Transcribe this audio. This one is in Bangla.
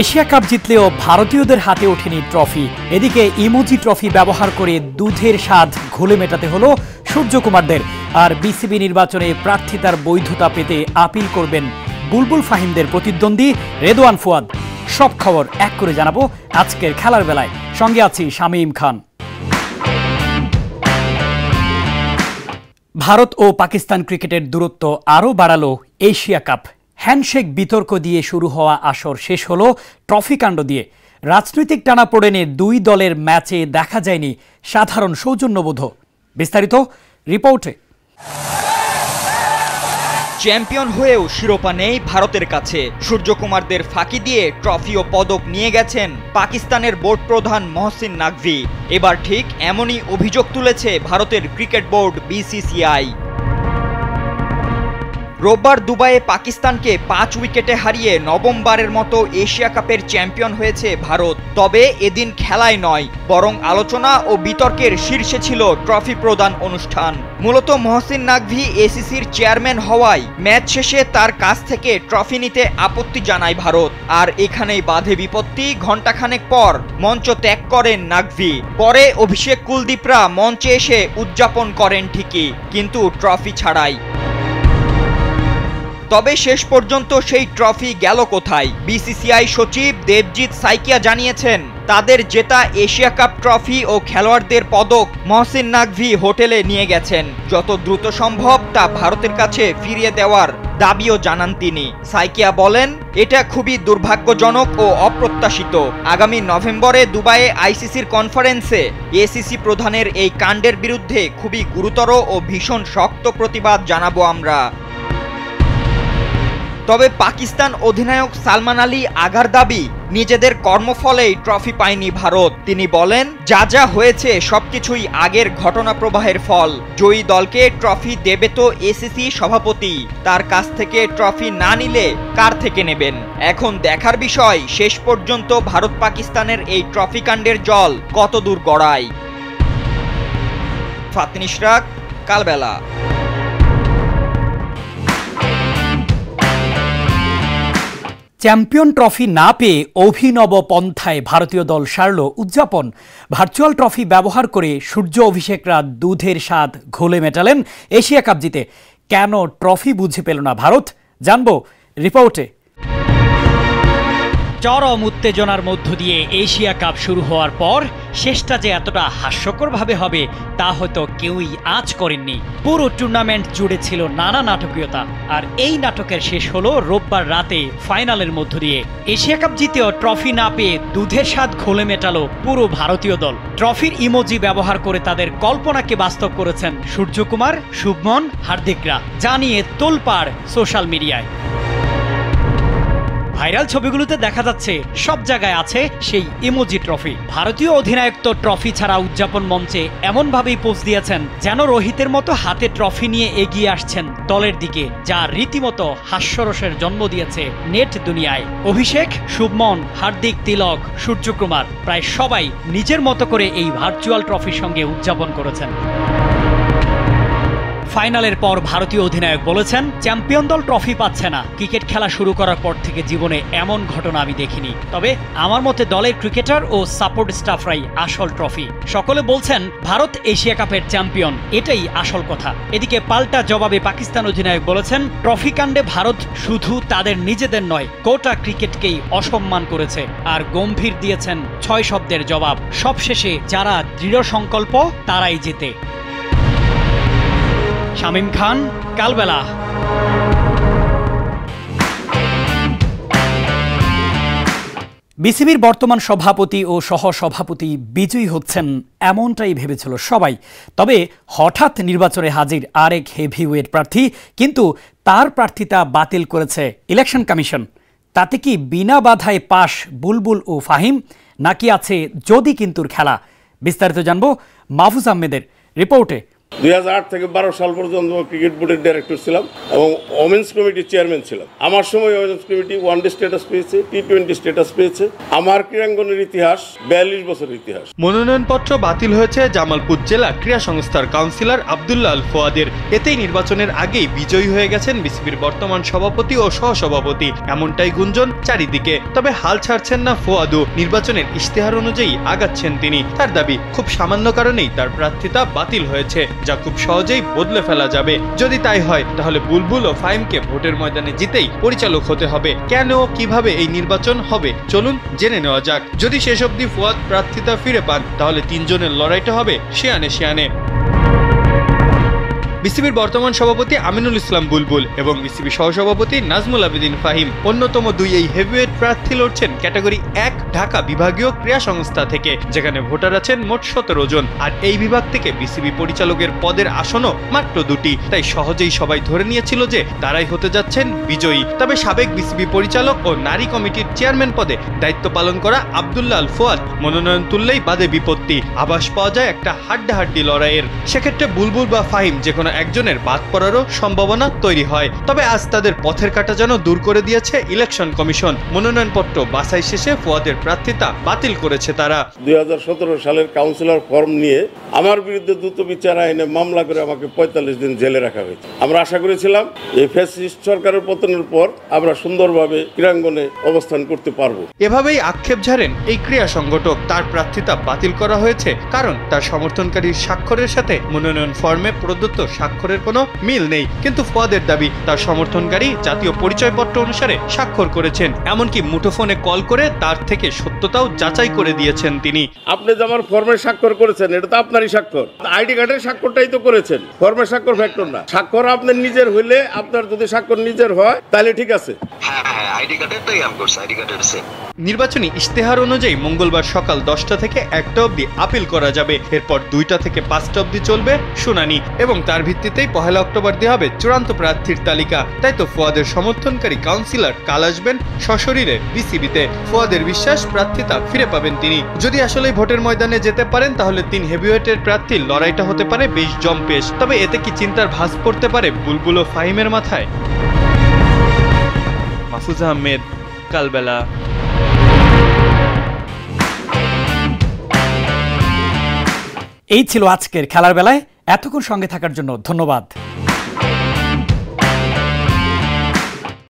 এশিয়া কাপ জিতলেও ভারতীয়দের হাতে ওঠেনি ট্রফি। এদিকে ইমোজি ট্রফি ব্যবহার করে দুধের স্বাদ ঘোলে মেটাতে হলো সূর্যকুমারদের। আর বিসিবি নির্বাচনে প্রার্থিতার বৈধতা পেতে আপিল করবেন বুলবুল ফাহিমদের প্রতিদ্বন্দ্বী রেদওয়ান ফুয়াদ। সব খবর এক করে জানাবো আজকের খেলার বেলায়। সঙ্গে আছি শামীম খান। ভারত ও পাকিস্তান ক্রিকেটের দূরত্ব আরও বাড়ালো এশিয়া কাপ। হ্যান্ডশেক বিতর্ক দিয়ে শুরু হওয়া আসর শেষ হলো ট্রফি কাণ্ড দিয়ে। রাজনৈতিক টানাপোড়েনে দুই দলের ম্যাচে দেখা যায়নি সাধারণ সৌজন্যবোধ। বিস্তারিত রিপোর্টে। চ্যাম্পিয়ন হয়েও শিরোপা নেই ভারতের কাছে। সূর্যকুমারদের ফাঁকি দিয়ে ট্রফি ও পদক নিয়ে গেছেন পাকিস্তানের বোর্ড প্রধান মহসিন নাকভি। এবার ঠিক এমনই অভিযোগ তুলেছে ভারতের ক্রিকেট বোর্ড বিসিসিআই। রোববার দুবাইয়ে পাকিস্তানকে 5 উইকেটে হারিয়ে নবমবারের মতো এশিয়া কাপের চ্যাম্পিয়ন হয়েছে ভারত। তবে এদিন খেলায় নয়, বরং আলোচনা ও বিতর্কের শীর্ষে ছিল ট্রফি প্রদান অনুষ্ঠান। মূলত মহসিন নাকভি এসিসির চেয়ারম্যান হওয়ায় ম্যাচ শেষে তার কাছ থেকে ট্রফি নিতে আপত্তি জানায় ভারত। আর এখানেই বাধে বিপত্তি। ঘণ্টাখানেক পর মঞ্চ ত্যাগ করেন নাকভি। পরে অভিষেক কুলদীপরা মঞ্চে এসে উদযাপন করেন ঠিকই, কিন্তু ট্রফি ছাড়াই। তবে শেষ পর্যন্ত সেই ট্রফি গেল কোথায়? বিসিসিআই সচিব দেবজিৎ সাইকিয়া জানিয়েছেন, তাদের জেতা এশিয়া কাপ ট্রফি ও খেলোয়াড়দের পদক মহসিন নাকভি হোটেলে নিয়ে গেছেন। যত দ্রুত সম্ভব তা ভারতের কাছে ফিরিয়ে দেওয়ার দাবিও জানান তিনি। সাইকিয়া বলেন, এটা খুবই দুর্ভাগ্যজনক ও অপ্রত্যাশিত। আগামী নভেম্বরে দুবাইয়ে আইসিসির কনফারেন্সে এসিসি প্রধানের এই কাণ্ডের বিরুদ্ধে খুবই গুরুতর ও ভীষণ শক্ত প্রতিবাদ জানাবো আমরা। তবে পাকিস্তান অধিনায়ক সালমান আলী আগার দাবি, নিজেদের কর্মফলেই ট্রফি পায়নি ভারত। তিনি বলেন, যা যা হয়েছে সবকিছুই আগের ঘটনা প্রবাহের ফল। জয়ী দলকে ট্রফি দেবে তো এসিসি সভাপতি, তার কাছ থেকে ট্রফি না নিলে কার থেকে নেবেন? এখন দেখার বিষয় শেষ পর্যন্ত ভারত পাকিস্তানের এই ট্রফি কাণ্ডের জল কতদূর গড়ায়। ফাতিন ইশরাক, কালবেলা। চ্যাম্পিয়ন ট্রফি না পেয়ে অভিনব পন্থায় ভারতীয় দল সারল উদযাপন। ভার্চুয়াল ট্রফি ব্যবহার করে সূর্য অভিষেকরা দুধের স্বাদ ঘোলে মেটালেন এশিয়া কাপ জিতে। কেন ট্রফি বুঝে পেল না ভারত, জানবো রিপোর্টে। চরম উত্তেজনার মধ্য দিয়ে এশিয়া কাপ শুরু হওয়ার পর শেষটা যে এতটা হাস্যকরভাবে হবে তা হয়তো কেউই আঁচ করেননি। পুরো টুর্নামেন্ট জুড়ে ছিল নানা নাটকীয়তা, আর এই নাটকের শেষ হলো রোববার রাতে ফাইনালের মধ্য দিয়ে। এশিয়া কাপ জিতেও ট্রফি না পেয়ে দুধের স্বাদ ঘোলে মেটালো পুরো ভারতীয় দল। ট্রফির ইমোজি ব্যবহার করে তাদের কল্পনাকে বাস্তব করেছেন সূর্যকুমার, শুভমন, হার্দিকরা। জানিয়ে তোলপাড় সোশ্যাল মিডিয়ায়। ভাইরাল ছবিগুলোতে দেখা যাচ্ছে সব জায়গায় আছে সেই ইমোজি ট্রফি। ভারতীয় অধিনায়ক তো ট্রফি ছাড়া উদযাপন মঞ্চে এমনভাবেই পোজ দিয়েছেন যেন রোহিতের মতো হাতে ট্রফি নিয়ে এগিয়ে আসছেন দলের দিকে, যা রীতিমতো হাস্যরসের জন্ম দিয়েছে নেট দুনিয়ায়। অভিষেক, শুভমন, হার্দিক, তিলক, সূর্যকুমার প্রায় সবাই নিজের মতো করে এই ভার্চুয়াল ট্রফির সঙ্গে উদযাপন করেছেন। ফাইনালের পর ভারতীয় অধিনায়ক বলেছেন, চ্যাম্পিয়ন দল ট্রফি পাচ্ছে না। ক্রিকেট খেলা শুরু করার পর থেকে জীবনে এমন ঘটনা আমি দেখিনি। তবে আমার মতে দলের ক্রিকেটার ও সাপোর্ট স্টাফরাই আসল ট্রফি। সকলে বলছেন ভারত এশিয়া কাপের চ্যাম্পিয়ন, এটাই আসল কথা। এদিকে পাল্টা জবাবে পাকিস্তান অধিনায়ক বলেছেন, ট্রফি কাণ্ডে ভারত শুধু তাদের নিজেদের নয়, গোটা ক্রিকেটকেই অসম্মান করেছে। আর গম্ভীর দিয়েছেন 6 শব্দের জবাব, সবশেষে যারা দৃঢ় সংকল্প তারাই জেতে। শামীম খান, কালবেলা। বিসিবির বর্তমান সভাপতি ও সহসভাপতি বিজয়ী হচ্ছেন এমনটাই ভেবেছিল সবাই। তবে হঠাৎ নির্বাচনে হাজির আরেক হেভিওয়েট প্রার্থী, কিন্তু তার প্রার্থিতা বাতিল করেছে ইলেকশন কমিশন। তাতে কি বিনা বাধায় পাশ বুলবুল ও ফাহিম, নাকি আছে যদি কিন্তুর খেলা? বিস্তারিত জানবো মাহফুজ আহমেদের রিপোর্টে। 2008 থেকে 12 সাল পর্যন্ত ক্রিকেট বোর্ডের ডাইরেক্টর ছিলাম এবং ওমেন্স কমিটির চেয়ারম্যান ছিলাম। আমার সময় ওমেন্স কমিটি ওয়ানডে স্ট্যাটাস পেয়েছে, টি20 স্ট্যাটাস পেয়েছে। আমার ক্রীড়াঙ্গনের ইতিহাস 42 বছরের ইতিহাস। মনোনয়নপত্র বাতিল হয়েছে জামালপুর জেলা ক্রীড়া সংস্থার কাউন্সিলর আব্দুল্লাহ আল ফোয়াদের। এতেই নির্বাচনের আগেই বিজয়ী হয়ে গেছেন বিসিবির বর্তমান সভাপতি ও সহসভাপতি, এমনটাই গুঞ্জন চারিদিকে। তবে হাল ছাড়ছেন না ফোয়াদু, নির্বাচনের ইশতেহার অনুযায়ী আগাচ্ছেন তিনি। তার দাবি খুব সামান্য কারণেই তার প্রার্থিতা বাতিল হয়েছে, যা খুব সহজেই বদলে ফেলা যাবে। যদি তাই হয় তাহলে বুলবুল ও ফাহিমকে ভোটের ময়দানে জিতেই পরিচালক হতে হবে। কেন ও কিভাবে এই নির্বাচন হবে চলুন জেনে নেওয়া যাক। যদি শেষ অবধি ফুয়াদ প্রার্থিতা ফিরে পান তাহলে তিনজনের লড়াইটা হবে শিয়ানে শিয়ানে। বিসিবির বর্তমান সভাপতি আমিনুল ইসলাম বুলবুল এবং বিসিবি সহসভাপতি নাজমুল আবেদিন ফাহিম অন্যতম দুই এই হেভিওয়েট প্রার্থী লড়ছেন ক্যাটাগরি 1 ঢাকা বিভাগীয় ক্রীড়া সংস্থা থেকে, যেখানে ভোটার আছেন মোট 17 জন। আর এই বিভাগ থেকে বিসিবি পরিচালকের পদের আসনও মাত্র 2টি। তাই সহজেই সবাই ধরে নিয়েছিল যে তারাই হতে যাচ্ছেন বিজয়ী। তবে সাবেক বিসিবি পরিচালক ও নারী কমিটির চেয়ারম্যান পদে দায়িত্ব পালন করা আব্দুল্লাহ আল ফোয়াদ মনোনয়ন তুললেই বাদে বিপত্তি। আভাস পাওয়া যায় একটা হাড্ডাহাড্ডি লড়াইয়ের। সেক্ষেত্রে বুলবুল বা ফাহিম যেকোনো একজনের বাদ পড়ারও সম্ভাবনা তৈরি হয়। তবে আজ তাদের পথের কাটা যেন দূর করে দিয়েছে ইলেকশন কমিশন। মনোনয়নপত্র বাছাই শেষে ফুয়াদের প্রার্থিতা বাতিল করেছে তারা। 2017 সালের কাউন্সিলর ফর্ম নিয়ে আমার বিরুদ্ধে দ্রুত বিচার আইনে মামলা করে আমাকে 45 দিন জেলে রাখা হয়েছে। আমরা আশা করেছিলাম এই ফ্যাসিস্ট সরকারের পতনের পর আমরা সুন্দরভাবে ক্রীড়াঙ্গনে অবস্থান করতে পারবো। এভাবেই আক্ষেপ ঝাড়েন এই ক্রীড়া সংগঠক। তার প্রার্থিতা বাতিল করা হয়েছে কারণ তার সমর্থনকারীর স্বাক্ষরের সাথে মনোনয়ন ফর্মে প্রদত্ত স্বাক্ষরের কোনো মিল নেই। কিন্তু ফুয়াদের দাবি তার সমর্থনকারী জাতীয় পরিচয়পত্র অনুসারে স্বাক্ষর করেছেন, এমনকি মুঠোফোনে কল করে তার থেকে সত্যতাও যাচাই করে দিয়েছেন তিনি। আপনি যে আমার ফর্মে স্বাক্ষর করেছেন এটা তো আপনারই স্বাক্ষর, আইডি কার্ডের স্বাক্ষরটাই তো করেছেন, ফর্মের স্বাক্ষর ফ্যাক্টর না। স্বাক্ষর আপনার নিজের হইলে, আপনার যদি স্বাক্ষর নিজের হয় তাহলে ঠিক আছে। নির্বাচনী ইশতেহার অনুযায়ী মঙ্গলবার সকাল 10টা থেকে 1টা অবধি আপিল করা যাবে। এরপর 2টা থেকে 5টা অবধি চলবে শুনানি এবং তার ভিত্তিতেই 1 অক্টোবর দেওয়া হবে চূড়ান্ত প্রার্থীর তালিকা। তাই তো ফুয়াদের সমর্থনকারী কাউন্সিলর কাল আসবেন সশরীরে বিসিবিতে। ফুয়াদের বিশ্বাস প্রার্থিতা ফিরে পাবেন তিনি। যদি আসলে ভোটের ময়দানে যেতে পারেন তাহলে 3 হেভিওয়েটের প্রার্থীর লড়াইটা হতে পারে বেশ জম্পেশ। তবে এতে কি চিন্তার ভাঁজ পড়তে পারে বুলবুল ও ফাহিমের মাথায়? মাহফুজ আহমেদ, কালবেলা। এই ছিল আজকের খেলার বেলায়। এতক্ষণ সঙ্গে থাকার জন্য ধন্যবাদ।